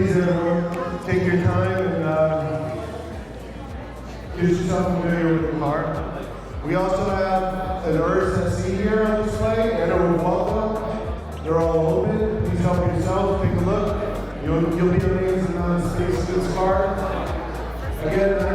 please take your time and get yourself familiar with the car. We also have an RSSC here on display and a Revuelta. They're all open. Please help yourself. Take a look. You'll be amazed at the amount of space in this car. Again,